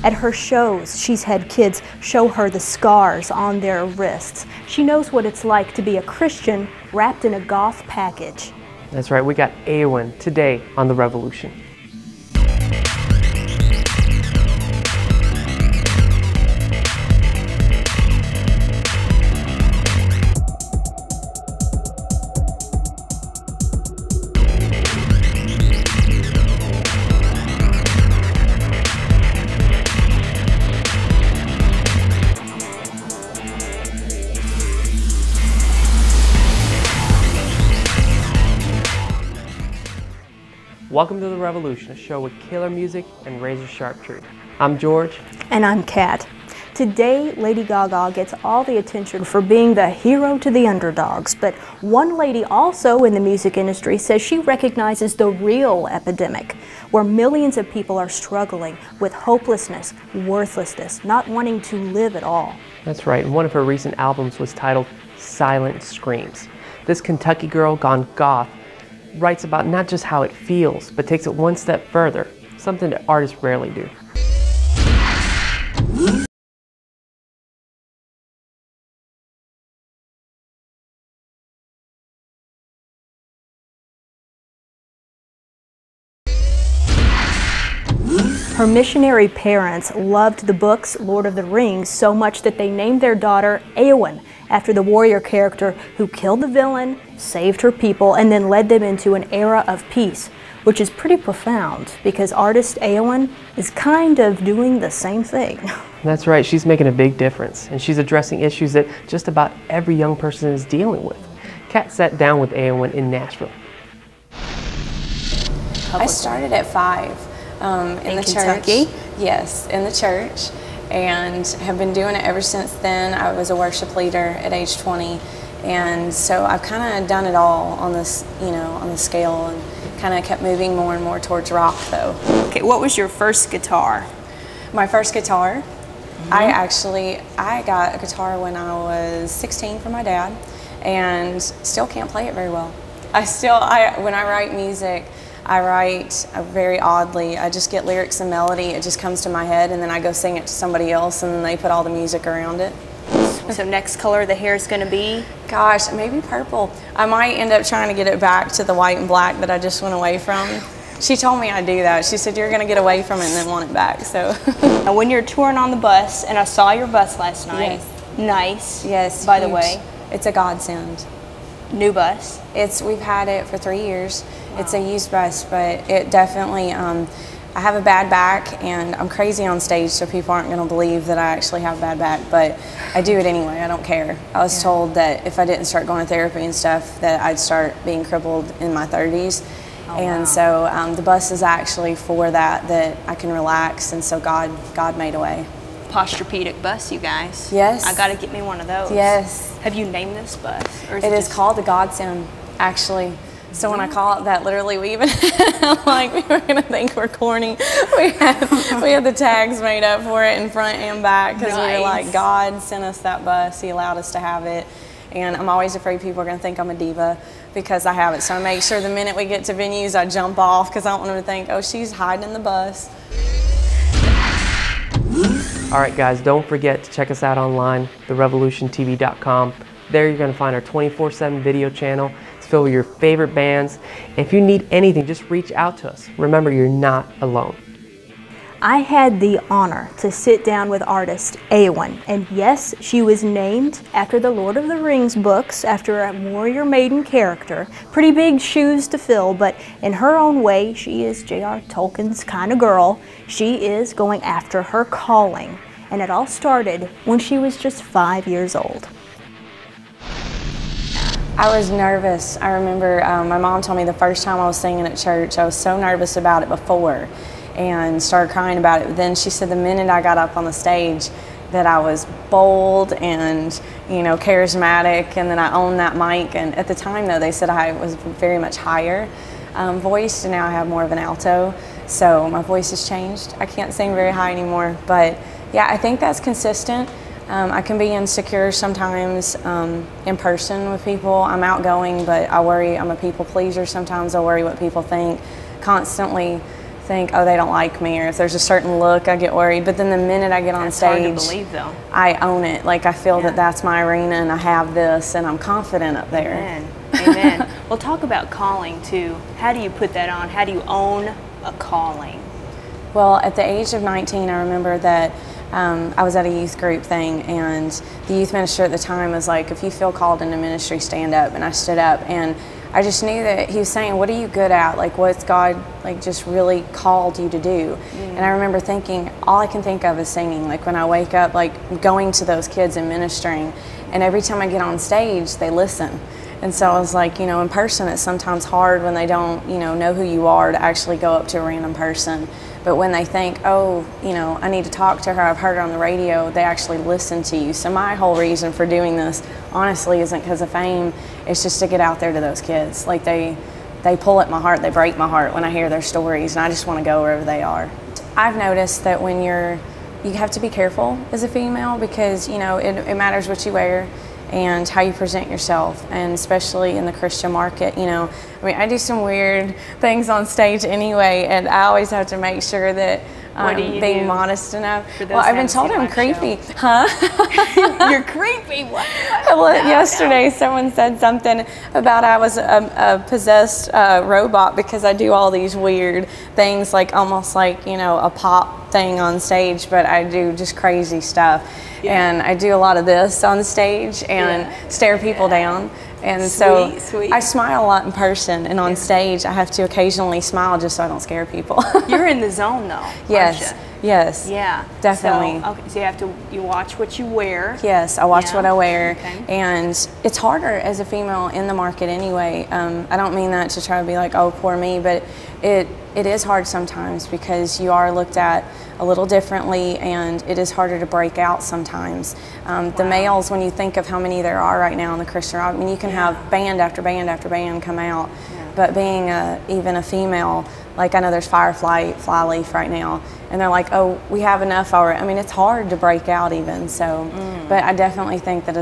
At her shows, she's had kids show her the scars on their wrists. She knows what it's like to be a Christian wrapped in a goth package. That's right, we got Eowyn today on The Revolution. Welcome to The Revolution, a show with killer music and razor-sharp truth. I'm George. And I'm Kat. Today, Lady Gaga gets all the attention for being the hero to the underdogs, but one lady also in the music industry says she recognizes the real epidemic, where millions of people are struggling with hopelessness, worthlessness, not wanting to live at all. That's right, and one of her recent albums was titled Silent Screams. This Kentucky girl gone goth writes about not just how it feels, but takes it one step further, something that artists rarely do. Her missionary parents loved the books Lord of the Rings so much that they named their daughter Eowyn after the warrior character who killed the villain, saved her people, and then led them into an era of peace, which is pretty profound because artist Eowyn is kind of doing the same thing. That's right, she's making a big difference, and she's addressing issues that just about every young person is dealing with. Kat sat down with Eowyn in Nashville. I started at 5 in the Kentucky? church. Yes, in the church, and have been doing it ever since then. I was a worship leader at age 20, and so I've kind of done it all on this, on the scale, and kind of kept moving more and more towards rock, though. Okay, what was your first guitar? My first guitar, I got a guitar when I was 16 from my dad, and still can't play it very well. When I write music, I write very oddly. I just get lyrics and melody, it just comes to my head, and then I go sing it to somebody else, and then they put all the music around it. So next color the hair is going to be? Gosh, maybe purple. I might end up trying to get it back to the white and black that I just went away from. She told me I'd do that. She said, you're going to get away from it and then want it back, so. Now, when you're touring on the bus, and I saw your bus last night. Yes. Nice. Yes. By the huge. way. It's a godsend. New bus? We've had it for 3 years. Wow. It's a used bus, but it definitely, I have a bad back, and I'm crazy on stage, so people aren't going to believe that I actually have a bad back, but I do it anyway. I don't care. I was told that if I didn't start going to therapy and stuff, that I'd start being crippled in my 30s. Oh, and wow. So the bus is actually for that I can relax, and so God made a way. Posturepedic bus, you guys. Yes. I got to get me one of those. Yes. Have you named this bus? Or it is called the Godsend, actually. So when I call it that, literally we even like we were gonna think we're corny. We had the tags made up for it in front and back because we were like, God sent us that bus. He allowed us to have it, and I'm always afraid people are gonna think I'm a diva because I have it. So I make sure the minute we get to venues, I jump off because I don't want them to think, oh, she's hiding in the bus. All right, guys, don't forget to check us out online, therevolutiontv.com. There you're going to find our 24/7 video channel. It's filled with your favorite bands. If you need anything, just reach out to us. Remember, you're not alone. I had the honor to sit down with artist Eowyn, and yes, she was named after the Lord of the Rings books, after a warrior maiden character. Pretty big shoes to fill, but in her own way, she is J.R. Tolkien's kind of girl. She is going after her calling, and it all started when she was just 5 years old. I was nervous. I remember my mom told me the first time I was singing at church, I was so nervous about it before and started crying about it. But then she said the minute I got up on the stage that I was bold and, charismatic, and then I owned that mic. And at the time, though, they said I was very much higher voice, and now I have more of an alto. So my voice has changed. I can't sing very high anymore. But yeah, I think that's consistent. I can be insecure sometimes in person with people. I'm outgoing, but I worry. I'm a people pleaser sometimes. I worry what people think. Constantly think, oh, they don't like me, or if there's a certain look, I get worried. But then the minute I get on stage, hard to believe, though. I own it. Like, I feel that that's my arena, and I have this, and I'm confident up there. Amen. Amen. Well, talk about calling, too. How do you put that on? How do you own a calling? Well, at the age of 19, I remember that I was at a youth group thing, and the youth minister at the time was like, if you feel called into ministry, stand up. And I stood up, and I just knew that he was saying, what are you good at? Like, what's God, like, just really called you to do? And I remember thinking, all I can think of is singing. Like, when I wake up, like, going to those kids and ministering, and every time I get on stage, they listen. And so I was like, you know, in person, it's sometimes hard when they don't, you know who you are, to actually go up to a random person. But when they think, oh, you know, I need to talk to her, I've heard her on the radio, they actually listen to you. So my whole reason for doing this, honestly, isn't because of fame. It's just to get out there to those kids. Like, they pull at my heart, they break my heart when I hear their stories, and I just want to go wherever they are. I've noticed that when you have to be careful as a female, because, you know, it matters what you wear and how you present yourself, and especially in the Christian market. You know, I mean, I do some weird things on stage anyway, and I always have to make sure that I'm being modest enough. Well, I've been told I'm creepy. Huh? You're creepy. What? Well, yesterday someone said something about I was a possessed robot, because I do all these weird things, like almost like, you know, a pop thing on stage, but I do just crazy stuff. And I do a lot of this on stage and stare people down. And so I smile a lot in person, and on stage I have to occasionally smile just so I don't scare people. You're in the zone, though. Yes. Yes. Yeah. Definitely. So, okay, so you watch what you wear. Yes, I watch what I wear. Okay. And it's harder as a female in the market anyway. I don't mean that to try to be like, oh, poor me, but it is hard sometimes, because you are looked at a little differently, and it is harder to break out sometimes. The males, when you think of how many there are right now in the Christian rock, I mean, you can have band after band after band come out, but being even a female, like I know there's Firefly, Flyleaf right now, and they're like, oh, we have enough already. I mean, it's hard to break out even, so, but I definitely think that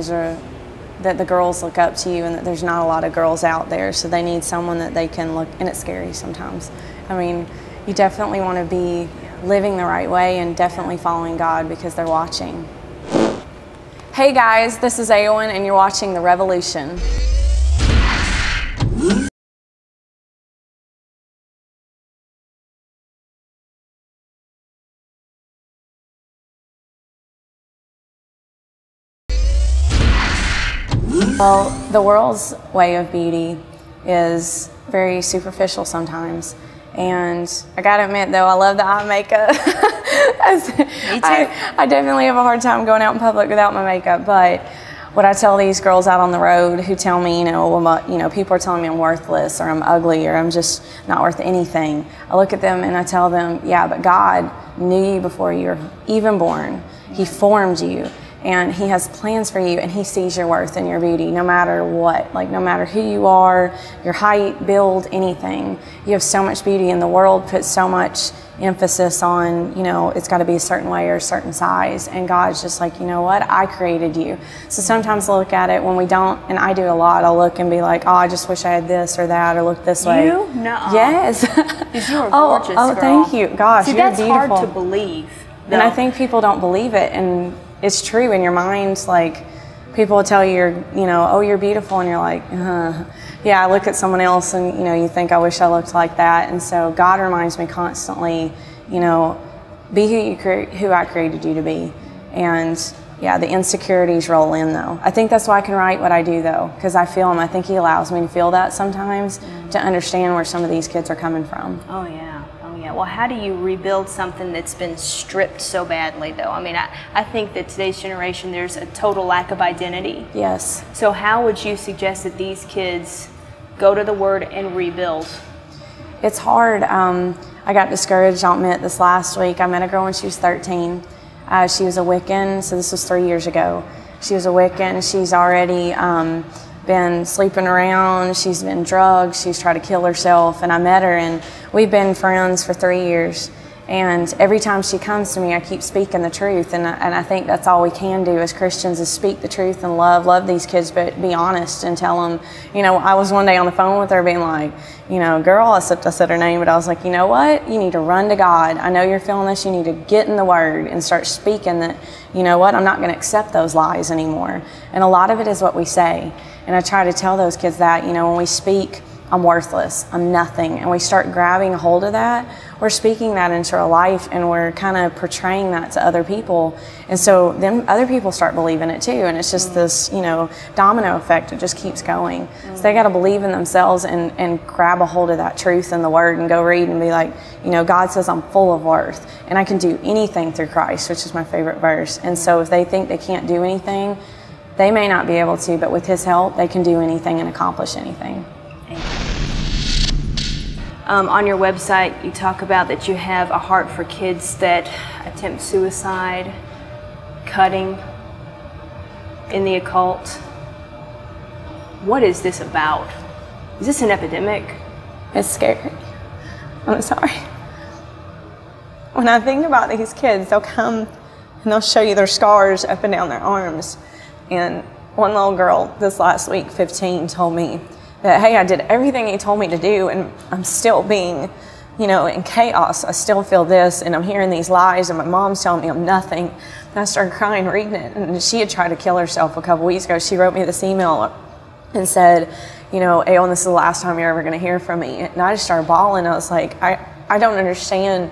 that the girls look up to you, and that there's not a lot of girls out there, so they need someone that they can look, and it's scary sometimes. I mean, you definitely want to be living the right way and definitely following God, because they're watching. Hey guys, this is Eowyn, and you're watching The Revolution. Well, the world's way of beauty is very superficial sometimes. And I gotta admit, though, I love the eye makeup. Me too. I definitely have a hard time going out in public without my makeup. But what I tell these girls out on the road who tell me, people are telling me I'm worthless, or I'm ugly, or I'm just not worth anything, I look at them and I tell them, yeah, but God knew you before you were even born. He formed you. And He has plans for you, and He sees your worth and your beauty no matter what. Like, no matter who you are, your height, build, anything. You have so much beauty, and the world puts so much emphasis on, it's got to be a certain way or a certain size. And God's just like, you know what? I created you. So sometimes I look at it when we don't, and I do a lot, I'll look and be like, oh, I just wish I had this or that, or look this way. You? No. Yes. You're gorgeous, oh, girl. thank you. Gosh, See, you're that's beautiful. hard to believe. Though. And I think people don't believe it, and it's true in your mind. Like, people will tell you, oh, you're beautiful, and you're like, yeah, I look at someone else and, you think, I wish I looked like that. And so God reminds me constantly, be who I created you to be. And yeah, the insecurities roll in, though. I think that's why I can write what I do, though, because I feel Him. I think He allows me to feel that sometimes, to understand where some of these kids are coming from. Oh, yeah. Well, how do you rebuild something that's been stripped so badly, though? I mean, I think that today's generation, there's a total lack of identity. Yes. So how would you suggest that these kids go to the Word and rebuild? It's hard. I got discouraged, I'll admit, this last week. I met a girl when she was 13. She was a Wiccan, so this was 3 years ago. She was a Wiccan. She's already been sleeping around, she's been drugged, she's tried to kill herself, and I met her, and we've been friends for 3 years. And every time she comes to me, I keep speaking the truth. And I think that's all we can do as Christians is speak the truth and love these kids, but be honest and tell them, you know, I was one day on the phone with her being like, you know, girl, I said her name, but I was like, you know what? You need to run to God. I know you're feeling this. You need to get in the Word and start speaking that, you know what? I'm not going to accept those lies anymore. And a lot of it is what we say. And I try to tell those kids that, you know, when we speak, I'm worthless, I'm nothing, and we start grabbing a hold of that, we're speaking that into our life, and we're kind of portraying that to other people, and so then other people start believing it too, and it's just this, you know, domino effect. It just keeps going. So they got to believe in themselves and grab a hold of that truth in the Word and go read and be like, you know, God says I'm full of worth, and I can do anything through Christ, which is my favorite verse. And so if they think they can't do anything, they may not be able to, but with His help, they can do anything and accomplish anything. On your website, you talk about that you have a heart for kids that attempt suicide, cutting, in the occult. What is this about? Is this an epidemic? It's scary. I'm sorry. When I think about these kids, they'll come and they'll show you their scars up and down their arms. And one little girl this last week, 15, told me that, hey, I did everything He told me to do, and I'm still being, you know, in chaos. I still feel this, and I'm hearing these lies, and my mom's telling me I'm nothing. And I started crying reading it, and she had tried to kill herself a couple weeks ago. She wrote me this email and said, you know, Eowyn, this is the last time you're ever going to hear from me. And I just started bawling. I was like, I don't understand,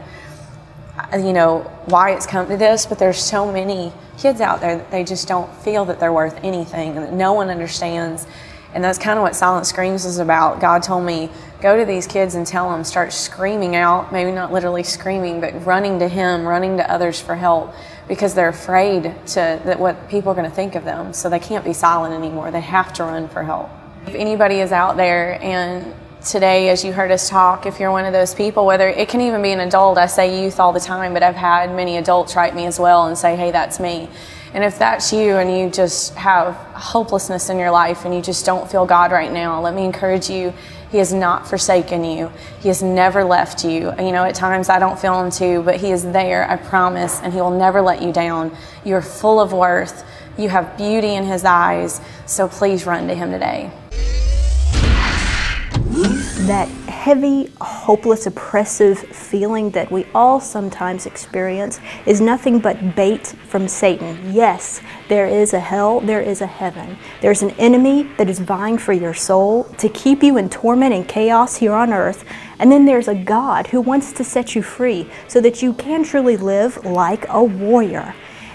you know, why it's come to this, but there's so many kids out there that they just don't feel that they're worth anything, and that no one understands. And that's kind of what Silent Screams is about. God told me, go to these kids and tell them, start screaming out, maybe not literally screaming, but running to Him, running to others for help, because they're afraid that what people are going to think of them. So they can't be silent anymore. They have to run for help. If anybody is out there, and today, as you heard us talk, if you're one of those people, whether it can even be an adult, I say youth all the time, but I've had many adults write me as well and say, hey, that's me. And if that's you and you just have hopelessness in your life and you just don't feel God right now, let me encourage you, He has not forsaken you. He has never left you. You know, at times I don't feel Him too, but He is there, I promise, and He will never let you down. You're full of worth. You have beauty in His eyes, so please run to Him today. That heavy, hopeless, oppressive feeling that we all sometimes experience is nothing but bait from Satan. Yes, there is a hell, there is a heaven. There's an enemy that is vying for your soul to keep you in torment and chaos here on earth. And then there's a God who wants to set you free so that you can truly live like a warrior.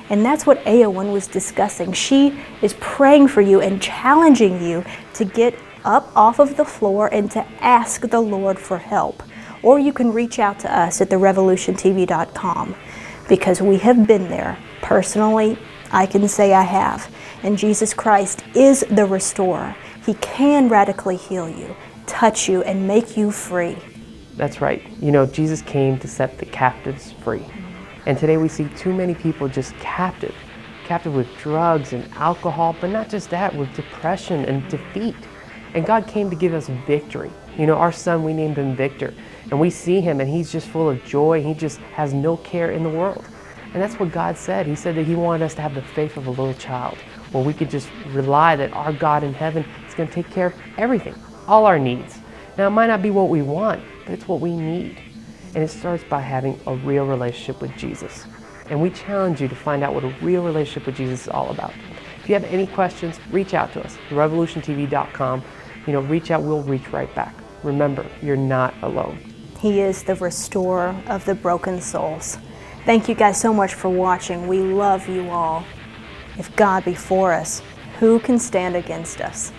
And that's what Eowyn was discussing. She is praying for you and challenging you to get up off of the floor and to ask the Lord for help. Or you can reach out to us at therevolutiontv.com, because we have been there. Personally, I can say I have. And Jesus Christ is the restorer. He can radically heal you, touch you, and make you free. That's right. You know, Jesus came to set the captives free. And today we see too many people just captive with drugs and alcohol, but not just that, with depression and defeat. And God came to give us victory. You know, our son, we named him Victor. And we see him and he's just full of joy. He just has no care in the world. And that's what God said. He said that He wanted us to have the faith of a little child, where we could just rely that our God in heaven is going to take care of everything, all our needs. Now, it might not be what we want, but it's what we need. And it starts by having a real relationship with Jesus. And we challenge you to find out what a real relationship with Jesus is all about. If you have any questions, reach out to us, therevolutiontv.com. You know, reach out, we'll reach right back. Remember, you're not alone. He is the restorer of the broken souls. Thank you guys so much for watching. We love you all. If God be for us, who can stand against us?